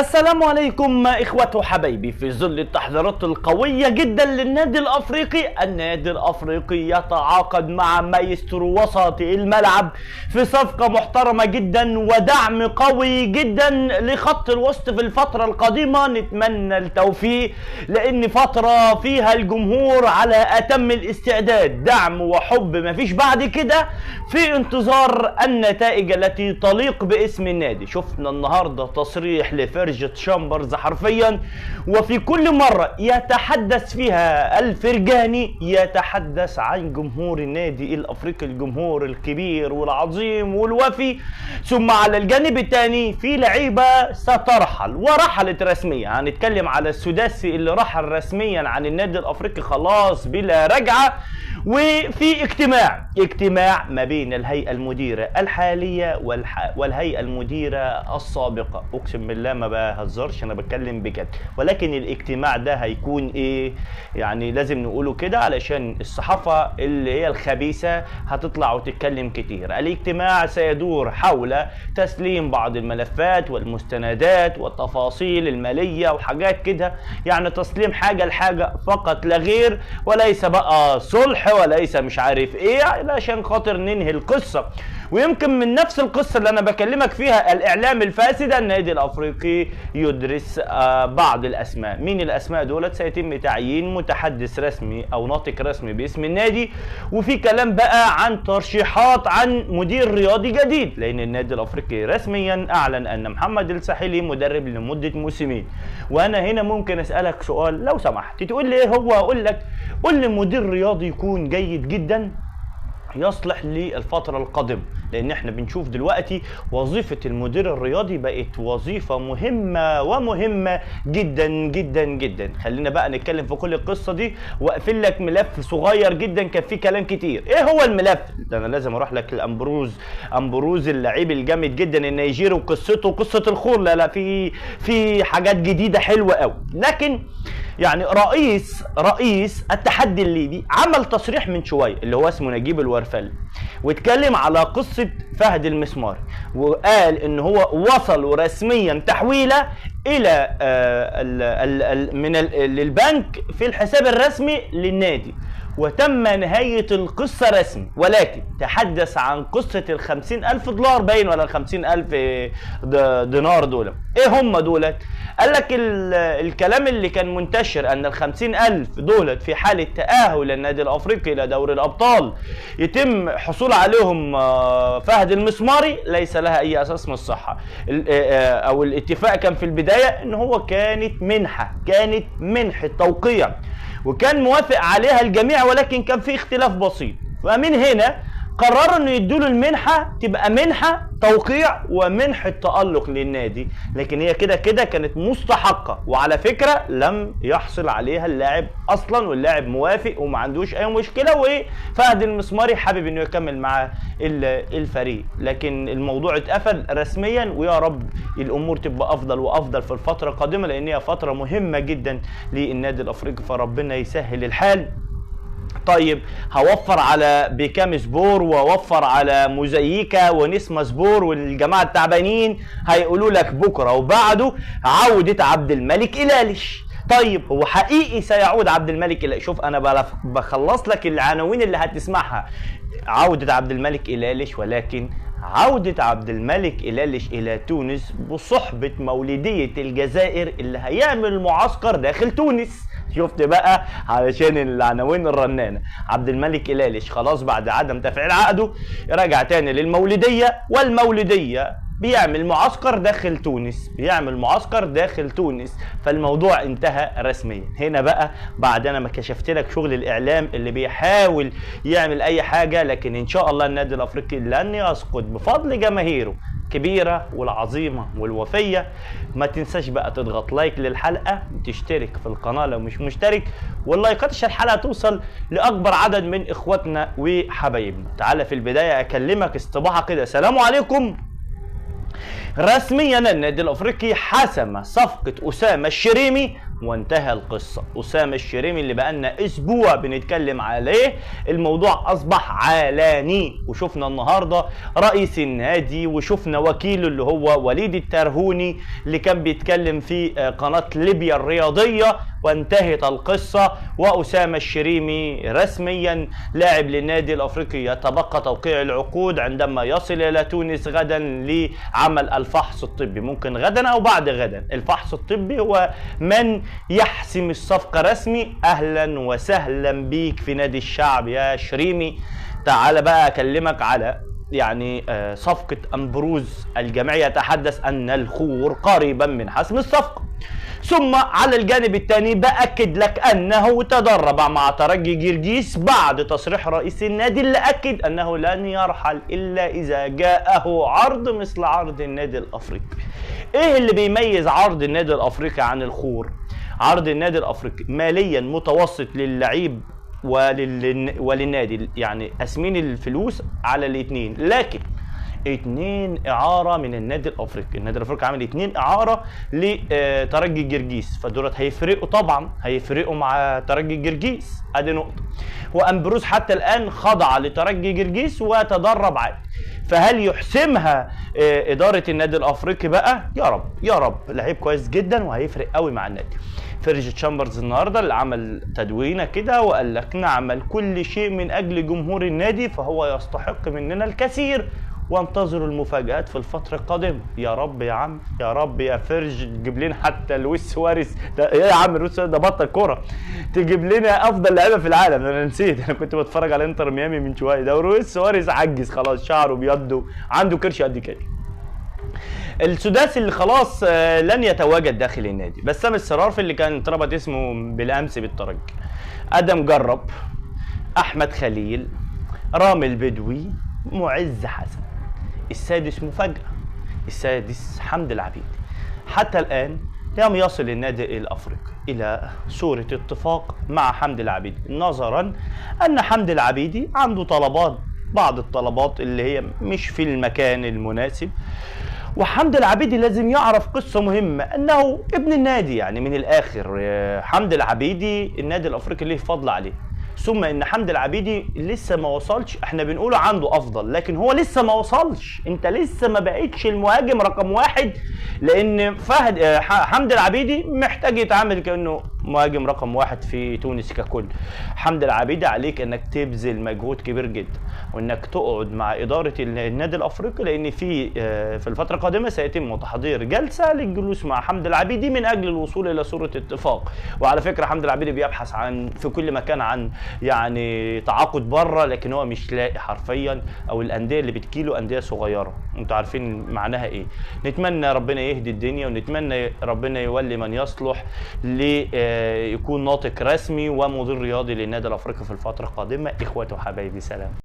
السلام عليكم إخوة وحبايبي. في ظل التحذيرات القوية جدا للنادي الأفريقي، النادي الأفريقي يتعاقد مع مايسترو وسط الملعب في صفقة محترمة جدا ودعم قوي جدا لخط الوسط في الفترة القادمة. نتمنى التوفيق لأن فترة فيها الجمهور على أتم الاستعداد، دعم وحب مفيش بعد كده، في انتظار النتائج التي تليق باسم النادي. شفنا النهاردة تصريح لفرجة شامبرز حرفيا، وفي كل مرة يتحدث فيها الفرجاني يتحدث عن جمهور النادي الأفريقي، الجمهور الكبير والعظيم والوفي. ثم على الجانب الثاني في لعيبة سترحل ورحلت رسميا. هنتكلم على السداسي اللي رحل رسميا عن النادي الأفريقي خلاص بلا رجعة. وفي اجتماع ما بين الهيئة المديرة الحالية والهيئة المديرة السابقة. اقسم بالله ما بهزرش، انا بتكلم بجد. ولكن الاجتماع ده هيكون ايه؟ يعني لازم نقوله كده علشان الصحافة اللي هي الخبيثة هتطلع وتتكلم كتير. الاجتماع سيدور حول تسليم بعض الملفات والمستندات والتفاصيل المالية وحاجات كده، يعني تسليم حاجة لحاجة فقط لا غير، وليس بقى صلح وليس مش عارف ايه، علشان خاطر ننهي القصة. ويمكن من نفس القصة اللي انا بكلمك فيها الاعلام الفاسد، النادي الافريقي يدرس بعض الاسماء. مين الاسماء دولت؟ سيتم تعيين متحدث رسمي او ناطق رسمي باسم النادي، وفي كلام بقى عن ترشيحات عن مدير رياضي جديد، لان النادي الافريقي رسميا اعلن ان محمد الساحلي مدرب لمدة موسمين. وانا هنا ممكن اسألك سؤال لو سمحت، تقول لي ايه هو؟ اقول لك قول لي مدير رياضي يكون جيد جدا يصلح للفترة القادمة، لان احنا بنشوف دلوقتي وظيفة المدير الرياضي بقت وظيفة مهمة جدا جدا جدا. خلينا بقى نتكلم في كل القصة دي واقفل لك ملف صغير جدا كان فيه كلام كتير. ايه هو الملف ده؟ انا لازم اروح لك الامبروز اللعيب الجامد جدا النيجيري وقصته قصة الخور. لا في حاجات جديدة حلوة قوي. لكن يعني رئيس التحدي الليبي عمل تصريح من شويه اللي هو اسمه نجيب الورفلي، واتكلم على قصه فهد المسماري، وقال ان هو وصلوا رسميا تحويله الى للبنك في الحساب الرسمي للنادي، وتم نهاية القصة رسمي. ولكن تحدث عن قصة $50,000 باين ولا $50,000 دينار دول. ايه هم دولت؟ قال لك الكلام اللي كان منتشر ان $50,000 دولت في حالة تأهل النادي الافريقي الى دوري الابطال يتم حصول عليهم فهد المسماري، ليس لها اي اساس من الصحة. او الاتفاق كان في البداية ان هو كانت منحة توقيع، وكان موافق عليها الجميع، ولكن كان في اختلاف بسيط. فمن هنا قرروا انه يدوا المنحه تبقى منحه توقيع ومنحه تألق للنادي، لكن هي كده كانت مستحقه. وعلى فكره لم يحصل عليها اللاعب اصلا، واللاعب موافق وما عندوش اي مشكله، وفهد المسماري حابب انه يكمل مع الفريق. لكن الموضوع اتقفل رسميا، ويا رب الامور تبقى افضل وافضل في الفتره القادمه، لان هي فتره مهمه جدا للنادي الافريقي، فربنا يسهل الحال. طيب هوفر على بيكام سبور واوفر على موزايكا ونسمة سبور والجماعه التعبانين هيقولوا لك بكره وبعده عوده عبد الملك إلاليش. طيب هو حقيقي سيعود عبد الملك إلاليش؟ شوف انا بخلص لك العناوين اللي هتسمعها. عوده عبد الملك إلاليش، ولكن عودة عبد الملك إلاليش إلى تونس بصحبة مولودية الجزائر اللي هيعمل معسكر داخل تونس. شفت بقى؟ علشان العناوين الرنانة. عبد الملك إلاليش خلاص بعد عدم تفعيل عقده رجع تاني للمولودية، والمولودية بيعمل معسكر داخل تونس، فالموضوع انتهى رسميا. هنا بقى بعد انا ما كشفت لك شغل الاعلام اللي بيحاول يعمل اي حاجه، لكن ان شاء الله النادي الافريقي لن يسقط بفضل جماهيره كبيرة والعظيمة والوفية. ما تنساش بقى تضغط لايك للحلقة، تشترك في القناة لو مش مشترك، واللايكات عشان الحلقة توصل لأكبر عدد من إخواتنا وحبايبنا. تعالى في البداية أكلمك استباحة كده. سلام عليكم. رسميا النادي الافريقي حسم صفقة اسامة الشريمي وانتهى القصة. اسامة الشريمي اللي بقالنا اسبوع بنتكلم عليه، الموضوع اصبح علني، وشفنا النهاردة رئيس النادي وشفنا وكيله اللي هو وليد الترهوني اللي كان بيتكلم في قناة ليبيا الرياضية، وانتهت القصة. واسامة الشريمي رسميا لاعب للنادي الافريقي، يتبقى توقيع العقود عندما يصل الى تونس غدا لعمل الفحص الطبي، ممكن غدا او بعد غدا. الفحص الطبي هو من يحسم الصفقة رسمي. اهلا وسهلا بيك في نادي الشعب يا شريمي. تعال بقى اكلمك على يعني صفقة أمبروز. الجميع يتحدث أن الخور قريبا من حسم الصفقة. ثم على الجانب الثاني بأكد لك أنه تدرب مع ترجي جرجيس بعد تصريح رئيس النادي اللي أكد أنه لن يرحل إلا إذا جاءه عرض مثل عرض النادي الأفريقي. إيه اللي بيميز عرض النادي الأفريقي عن الخور؟ عرض النادي الأفريقي ماليا متوسط للعيب وللنادي، يعني قاسمين الفلوس على الاثنين، لكن 2 اعاره من النادي الافريقي. النادي الافريقي عامل 2 اعاره لترجي جرجيس، فدولت هيفرقوا طبعا، هيفرقوا مع ترجي جرجيس. ادي نقطه. وامبروز حتى الان خضع لترجي جرجيس وتدرب عادي. فهل يحسمها اداره النادي الافريقي بقى؟ يا رب يا رب. لعيب كويس جدا وهيفرق قوي مع النادي. فيرجي تشامبرز النهارده اللي عمل تدوينه كده وقال لك نعمل كل شيء من اجل جمهور النادي، فهو يستحق مننا الكثير، وانتظروا المفاجآت في الفترة القادمة. يا رب يا عم، يا رب يا فرج تجيب لنا حتى لويس سواريز. ايه يا عم لويس ده بطل كورة، تجيب لنا افضل لعيبة في العالم. انا نسيت، انا كنت بتفرج على انتر ميامي من شوية، ده لويس سواريز عجز خلاص، شعره بيض، عنده كرش قد كده. السداسي اللي خلاص لن يتواجد داخل النادي، بسام السرارفي اللي كان اتربط اسمه بالامس بالترجي، ادم جرب، احمد خليل، رامي البدوي، معز حسن. السادس مفاجأة، السادس حمد العبيدي. حتى الآن لم يصل النادي الأفريقي إلى صورة اتفاق مع حمد العبيدي، نظرا أن حمد العبيدي عنده طلبات، بعض الطلبات اللي هي مش في المكان المناسب. وحمد العبيدي لازم يعرف قصة مهمة، أنه ابن النادي، يعني من الآخر حمد العبيدي النادي الأفريقي ليه فضل عليه. ثم ان حمد العبيدي لسه ما وصلش، احنا بنقوله عنده افضل، لكن هو لسه ما وصلش. انت لسه ما بقتش المهاجم رقم 1، لان حمد العبيدي محتاج يتعامل كانه مهاجم رقم 1 في تونس ككل. حمد العبيدي عليك انك تبذل مجهود كبير جدا، وانك تقعد مع اداره النادي الافريقي، لان في الفتره القادمه سيتم تحضير جلسه للجلوس مع حمد العبيدي من اجل الوصول الى صوره اتفاق. وعلى فكره حمد العبيدي بيبحث عن في كل مكان عن يعني تعاقد بره، لكن هو مش لاقي حرفيا، او الانديه اللي بتجيله انديه صغيره، انتوا عارفين معناها ايه. نتمنى ربنا يهدي الدنيا، ونتمنى ربنا يولي من يصلح ليكون ناطق رسمي ومدير رياضي للنادي الافريقي في الفتره القادمه. اخواتي وحبايبي، سلام.